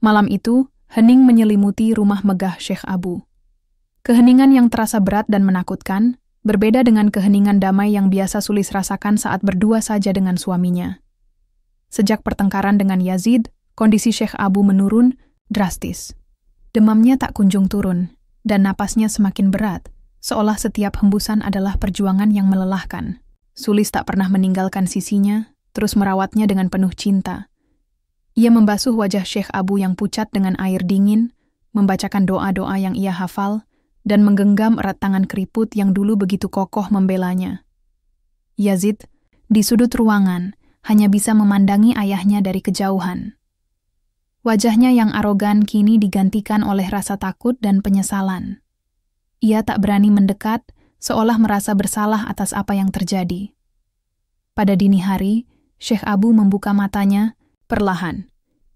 Malam itu, hening menyelimuti rumah megah Syekh Abu. Keheningan yang terasa berat dan menakutkan, berbeda dengan keheningan damai yang biasa Sulis rasakan saat berdua saja dengan suaminya. Sejak pertengkaran dengan Yazid, kondisi Syekh Abu menurun drastis. Demamnya tak kunjung turun, dan napasnya semakin berat, seolah setiap hembusan adalah perjuangan yang melelahkan. Sulis tak pernah meninggalkan sisinya, terus merawatnya dengan penuh cinta. Ia membasuh wajah Syekh Abu yang pucat dengan air dingin, membacakan doa-doa yang ia hafal, dan menggenggam erat tangan keriput yang dulu begitu kokoh membelanya. Yazid, di sudut ruangan, hanya bisa memandangi ayahnya dari kejauhan. Wajahnya yang arogan kini digantikan oleh rasa takut dan penyesalan. Ia tak berani mendekat, seolah merasa bersalah atas apa yang terjadi. Pada dini hari, Syekh Abu membuka matanya, perlahan.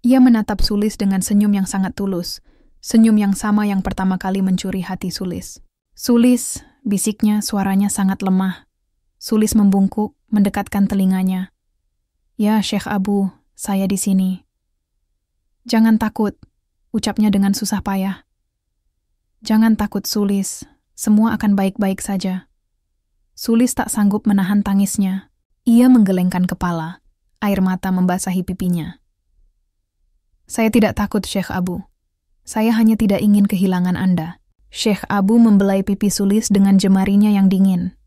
Ia menatap Sulis dengan senyum yang sangat tulus, senyum yang sama yang pertama kali mencuri hati Sulis. "Sulis," bisiknya, suaranya sangat lemah. Sulis membungkuk, mendekatkan telinganya. "Ya, Syekh Abu, saya di sini." "Jangan takut," ucapnya dengan susah payah. "Jangan takut, Sulis. Semua akan baik-baik saja." Sulis tak sanggup menahan tangisnya. Ia menggelengkan kepala. Air mata membasahi pipinya. "Saya tidak takut, Syekh Abu. Saya hanya tidak ingin kehilangan Anda." Syekh Abu membelai pipi Sulis dengan jemarinya yang dingin.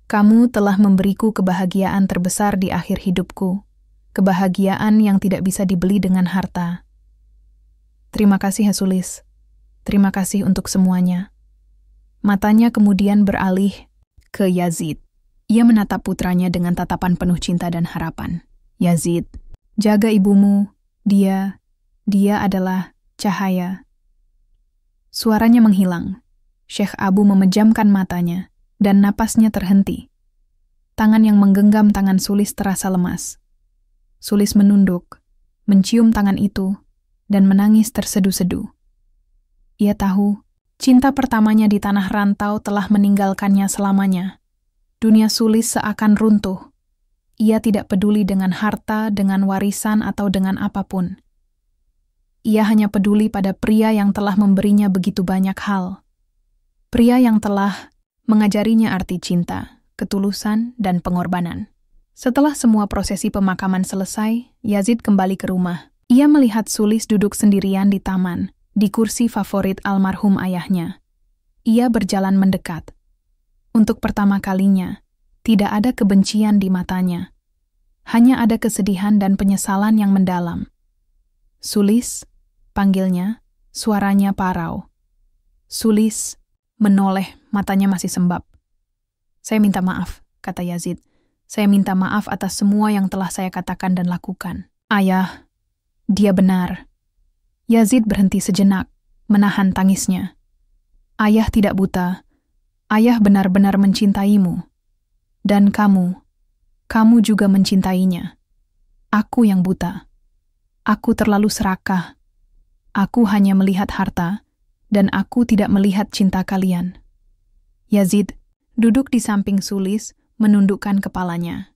"Kamu telah memberiku kebahagiaan terbesar di akhir hidupku. Kebahagiaan yang tidak bisa dibeli dengan harta. Terima kasih, Sulis. Terima kasih untuk semuanya." Matanya kemudian beralih ke Yazid. Ia menatap putranya dengan tatapan penuh cinta dan harapan. "Yazid, jaga ibumu. Dia adalah cahaya." Suaranya menghilang. Syekh Abu memejamkan matanya, dan napasnya terhenti. Tangan yang menggenggam tangan Sulis terasa lemas. Sulis menunduk, mencium tangan itu, dan menangis terseduh-seduh. Ia tahu, cinta pertamanya di tanah rantau telah meninggalkannya selamanya. Dunia Sulis seakan runtuh. Ia tidak peduli dengan harta, dengan warisan, atau dengan apapun. Ia hanya peduli pada pria yang telah memberinya begitu banyak hal. Pria yang telah mengajarinya arti cinta, ketulusan, dan pengorbanan. Setelah semua prosesi pemakaman selesai, Yazid kembali ke rumah. Ia melihat Sulis duduk sendirian di taman, di kursi favorit almarhum ayahnya. Ia berjalan mendekat. Untuk pertama kalinya, tidak ada kebencian di matanya. Hanya ada kesedihan dan penyesalan yang mendalam. "Sulis," panggilnya, suaranya parau. Sulis menoleh, matanya masih sembab. "Saya minta maaf," kata Yazid. "Saya minta maaf atas semua yang telah saya katakan dan lakukan." "Ayah, dia benar." Yazid berhenti sejenak, menahan tangisnya. "Ayah tidak buta. Ayah benar-benar mencintaimu. Dan kamu juga mencintainya. Aku yang buta. Aku terlalu serakah. Aku hanya melihat harta, dan aku tidak melihat cinta kalian." Yazid duduk di samping Sulis, menundukkan kepalanya.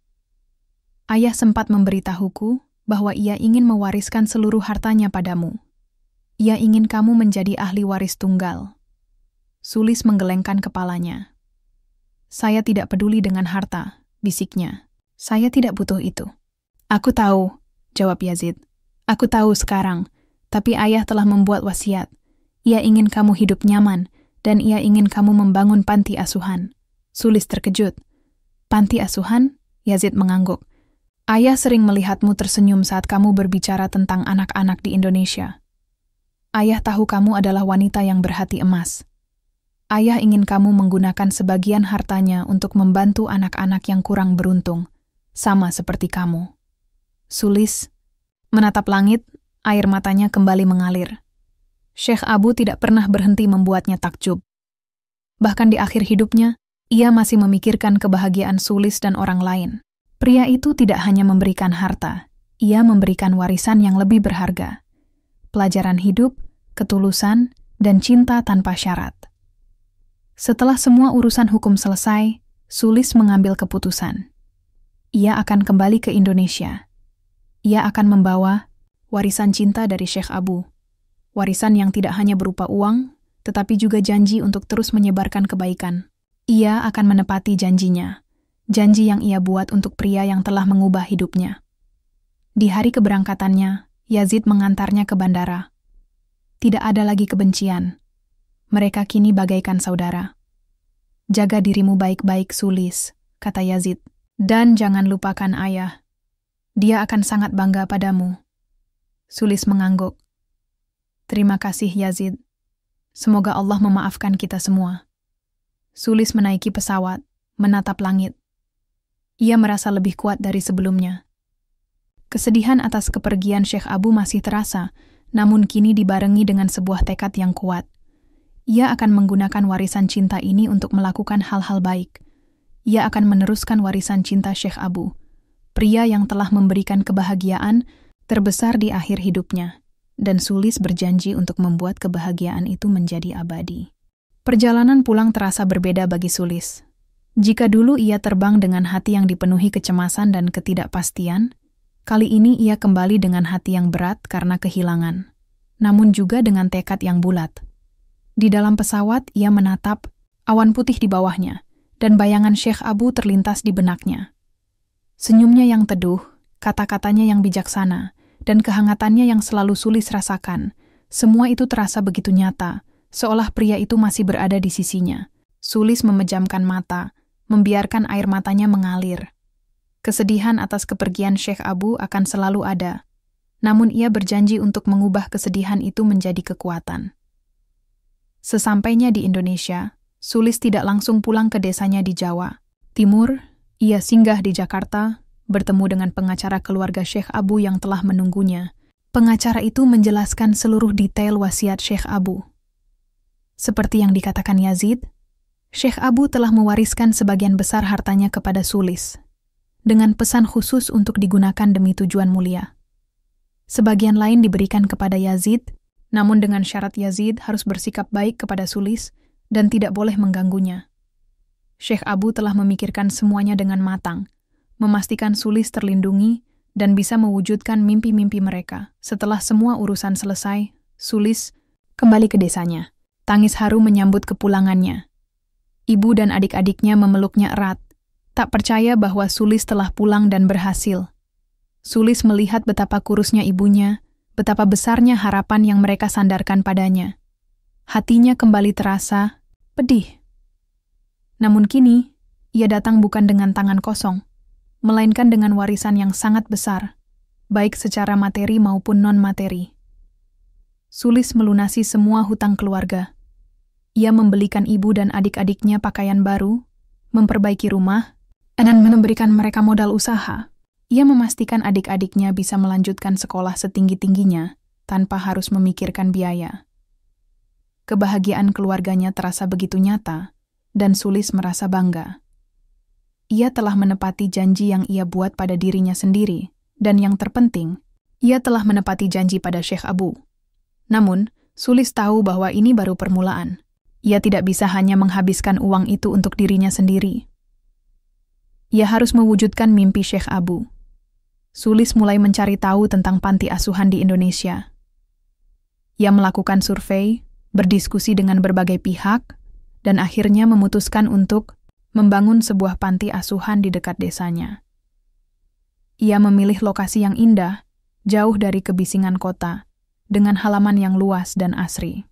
"Ayah sempat memberitahuku bahwa ia ingin mewariskan seluruh hartanya padamu. Ia ingin kamu menjadi ahli waris tunggal." Sulis menggelengkan kepalanya. "Saya tidak peduli dengan harta," bisiknya. "Saya tidak butuh itu." "Aku tahu," jawab Yazid. "Aku tahu sekarang, tapi ayah telah membuat wasiat. Ia ingin kamu hidup nyaman, dan ia ingin kamu membangun panti asuhan." Sulis terkejut. "Panti asuhan?" Yazid mengangguk. "Ayah sering melihatmu tersenyum saat kamu berbicara tentang anak-anak di Indonesia. Ayah tahu kamu adalah wanita yang berhati emas. Ayah ingin kamu menggunakan sebagian hartanya untuk membantu anak-anak yang kurang beruntung, sama seperti kamu." Sulis menatap langit, air matanya kembali mengalir. Syekh Abu tidak pernah berhenti membuatnya takjub. Bahkan di akhir hidupnya, ia masih memikirkan kebahagiaan Sulis dan orang lain. Pria itu tidak hanya memberikan harta, ia memberikan warisan yang lebih berharga. Pelajaran hidup, ketulusan, dan cinta tanpa syarat. Setelah semua urusan hukum selesai, Sulis mengambil keputusan. Ia akan kembali ke Indonesia. Ia akan membawa warisan cinta dari Syekh Abu. Warisan yang tidak hanya berupa uang, tetapi juga janji untuk terus menyebarkan kebaikan. Ia akan menepati janjinya, janji yang ia buat untuk pria yang telah mengubah hidupnya. Di hari keberangkatannya, Yazid mengantarnya ke bandara. Tidak ada lagi kebencian. Mereka kini bagaikan saudara. "Jaga dirimu baik-baik, Sulis," kata Yazid. "Dan jangan lupakan ayah. Dia akan sangat bangga padamu." Sulis mengangguk. "Terima kasih, Yazid. Semoga Allah memaafkan kita semua." Sulis menaiki pesawat, menatap langit. Ia merasa lebih kuat dari sebelumnya. Kesedihan atas kepergian Syekh Abu masih terasa, namun kini dibarengi dengan sebuah tekad yang kuat. Ia akan menggunakan warisan cinta ini untuk melakukan hal-hal baik. Ia akan meneruskan warisan cinta Syekh Abu, pria yang telah memberikan kebahagiaan terbesar di akhir hidupnya, dan Sulis berjanji untuk membuat kebahagiaan itu menjadi abadi. Perjalanan pulang terasa berbeda bagi Sulis. Jika dulu ia terbang dengan hati yang dipenuhi kecemasan dan ketidakpastian, kali ini ia kembali dengan hati yang berat karena kehilangan, namun juga dengan tekad yang bulat. Di dalam pesawat, ia menatap awan putih di bawahnya, dan bayangan Syekh Abu terlintas di benaknya. Senyumnya yang teduh, kata-katanya yang bijaksana, dan kehangatannya yang selalu Sulis rasakan, semua itu terasa begitu nyata, seolah pria itu masih berada di sisinya. Sulis memejamkan mata, membiarkan air matanya mengalir. Kesedihan atas kepergian Syekh Abu akan selalu ada, namun ia berjanji untuk mengubah kesedihan itu menjadi kekuatan. Sesampainya di Indonesia, Sulis tidak langsung pulang ke desanya di Jawa Timur. Ia singgah di Jakarta, bertemu dengan pengacara keluarga Syekh Abu yang telah menunggunya. Pengacara itu menjelaskan seluruh detail wasiat Syekh Abu. Seperti yang dikatakan Yazid, Syekh Abu telah mewariskan sebagian besar hartanya kepada Sulis, dengan pesan khusus untuk digunakan demi tujuan mulia. Sebagian lain diberikan kepada Yazid, namun dengan syarat Yazid harus bersikap baik kepada Sulis dan tidak boleh mengganggunya. Syekh Abu telah memikirkan semuanya dengan matang, memastikan Sulis terlindungi dan bisa mewujudkan mimpi-mimpi mereka. Setelah semua urusan selesai, Sulis kembali ke desanya. Tangis haru menyambut kepulangannya. Ibu dan adik-adiknya memeluknya erat, tak percaya bahwa Sulis telah pulang dan berhasil. Sulis melihat betapa kurusnya ibunya, betapa besarnya harapan yang mereka sandarkan padanya. Hatinya kembali terasa pedih. Namun kini, ia datang bukan dengan tangan kosong, melainkan dengan warisan yang sangat besar, baik secara materi maupun non-materi. Sulis melunasi semua hutang keluarga. Ia membelikan ibu dan adik-adiknya pakaian baru, memperbaiki rumah, dan memberikan mereka modal usaha. Ia memastikan adik-adiknya bisa melanjutkan sekolah setinggi-tingginya tanpa harus memikirkan biaya. Kebahagiaan keluarganya terasa begitu nyata, dan Sulis merasa bangga. Ia telah menepati janji yang ia buat pada dirinya sendiri, dan yang terpenting, ia telah menepati janji pada Syekh Abu. Namun, Sulis tahu bahwa ini baru permulaan. Ia tidak bisa hanya menghabiskan uang itu untuk dirinya sendiri. Ia harus mewujudkan mimpi Syekh Abu. Sulis mulai mencari tahu tentang panti asuhan di Indonesia. Ia melakukan survei, berdiskusi dengan berbagai pihak, dan akhirnya memutuskan untuk membangun sebuah panti asuhan di dekat desanya. Ia memilih lokasi yang indah, jauh dari kebisingan kota, dengan halaman yang luas dan asri.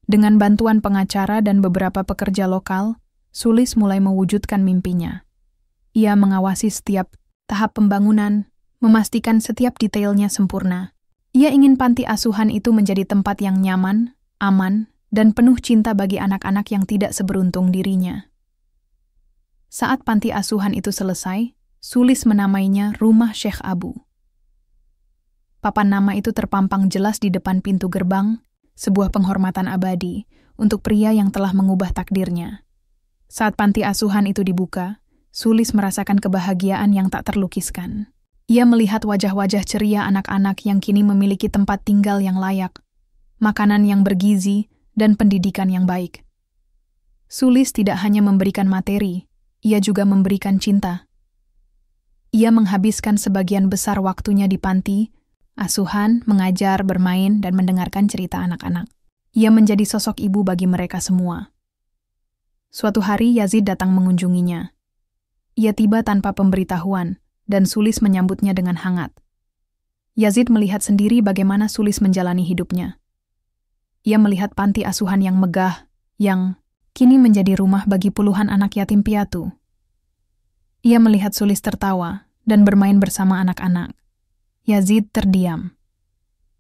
Dengan bantuan pengacara dan beberapa pekerja lokal, Sulis mulai mewujudkan mimpinya. Ia mengawasi setiap tahap pembangunan, memastikan setiap detailnya sempurna. Ia ingin panti asuhan itu menjadi tempat yang nyaman, aman, dan penuh cinta bagi anak-anak yang tidak seberuntung dirinya. Saat panti asuhan itu selesai, Sulis menamainya Rumah Syekh Abu. Papan nama itu terpampang jelas di depan pintu gerbang, sebuah penghormatan abadi untuk pria yang telah mengubah takdirnya. Saat panti asuhan itu dibuka, Sulis merasakan kebahagiaan yang tak terlukiskan. Ia melihat wajah-wajah ceria anak-anak yang kini memiliki tempat tinggal yang layak, makanan yang bergizi, dan pendidikan yang baik. Sulis tidak hanya memberikan materi, ia juga memberikan cinta. Ia menghabiskan sebagian besar waktunya di panti asuhan, mengajar, bermain, dan mendengarkan cerita anak-anak. Ia menjadi sosok ibu bagi mereka semua. Suatu hari Yazid datang mengunjunginya. Ia tiba tanpa pemberitahuan, dan Sulis menyambutnya dengan hangat. Yazid melihat sendiri bagaimana Sulis menjalani hidupnya. Ia melihat panti asuhan yang megah, yang kini menjadi rumah bagi puluhan anak yatim piatu. Ia melihat Sulis tertawa dan bermain bersama anak-anak. Yazid terdiam.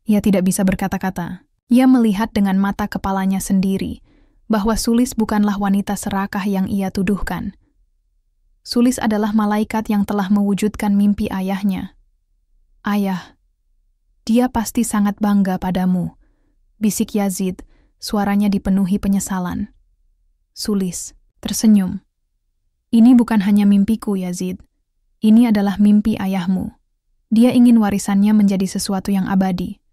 Ia tidak bisa berkata-kata. Ia melihat dengan mata kepalanya sendiri bahwa Sulis bukanlah wanita serakah yang ia tuduhkan. Sulis adalah malaikat yang telah mewujudkan mimpi ayahnya. Ayah, dia pasti sangat bangga padamu, bisik Yazid, suaranya dipenuhi penyesalan. Sulis tersenyum. Ini bukan hanya mimpiku, Yazid. Ini adalah mimpi ayahmu. Dia ingin warisannya menjadi sesuatu yang abadi.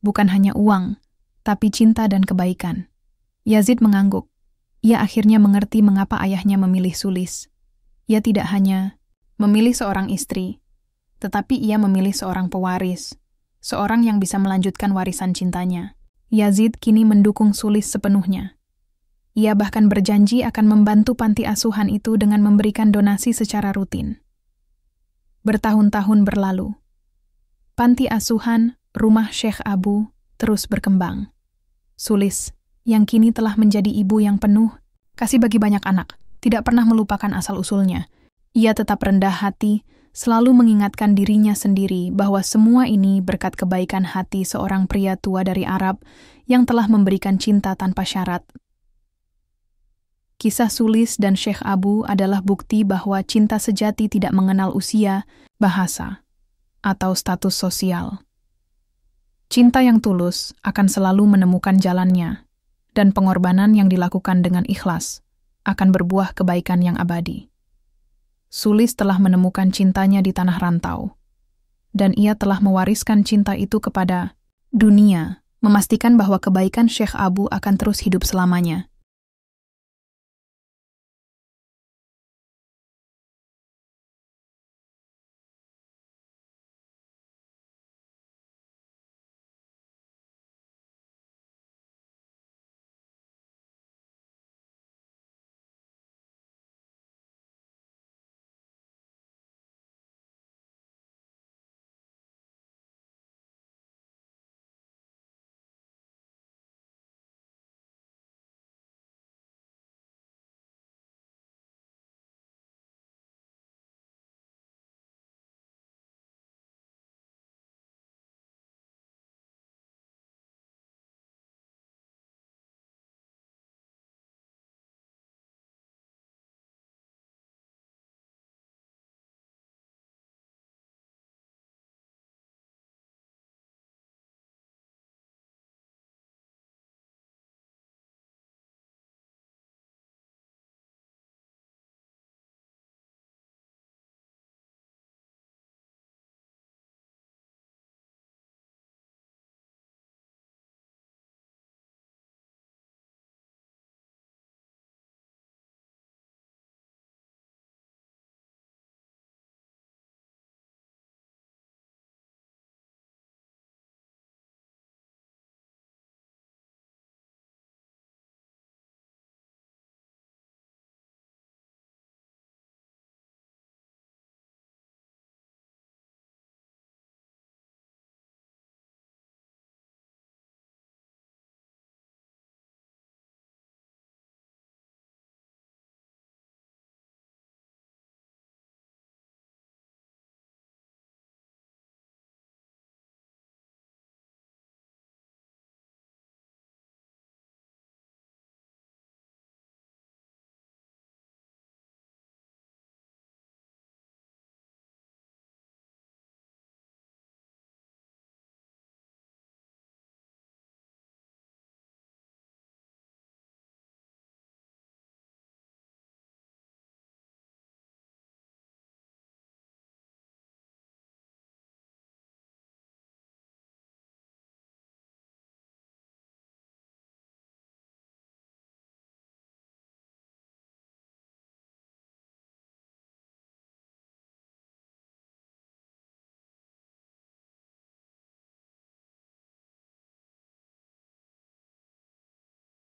Bukan hanya uang, tapi cinta dan kebaikan. Yazid mengangguk. Ia akhirnya mengerti mengapa ayahnya memilih Sulis. Ia tidak hanya memilih seorang istri, tetapi ia memilih seorang pewaris, seorang yang bisa melanjutkan warisan cintanya. Yazid kini mendukung Sulis sepenuhnya. Ia bahkan berjanji akan membantu panti asuhan itu dengan memberikan donasi secara rutin. Bertahun-tahun berlalu. Panti asuhan Rumah Syekh Abu terus berkembang. Sulis, yang kini telah menjadi ibu yang penuh kasih bagi banyak anak, tidak pernah melupakan asal-usulnya. Ia tetap rendah hati, selalu mengingatkan dirinya sendiri bahwa semua ini berkat kebaikan hati seorang pria tua dari Arab yang telah memberikan cinta tanpa syarat. Kisah Sulis dan Syekh Abu adalah bukti bahwa cinta sejati tidak mengenal usia, bahasa, atau status sosial. Cinta yang tulus akan selalu menemukan jalannya, dan pengorbanan yang dilakukan dengan ikhlas akan berbuah kebaikan yang abadi. Sulis telah menemukan cintanya di tanah rantau, dan ia telah mewariskan cinta itu kepada dunia, memastikan bahwa kebaikan Syekh Abu akan terus hidup selamanya.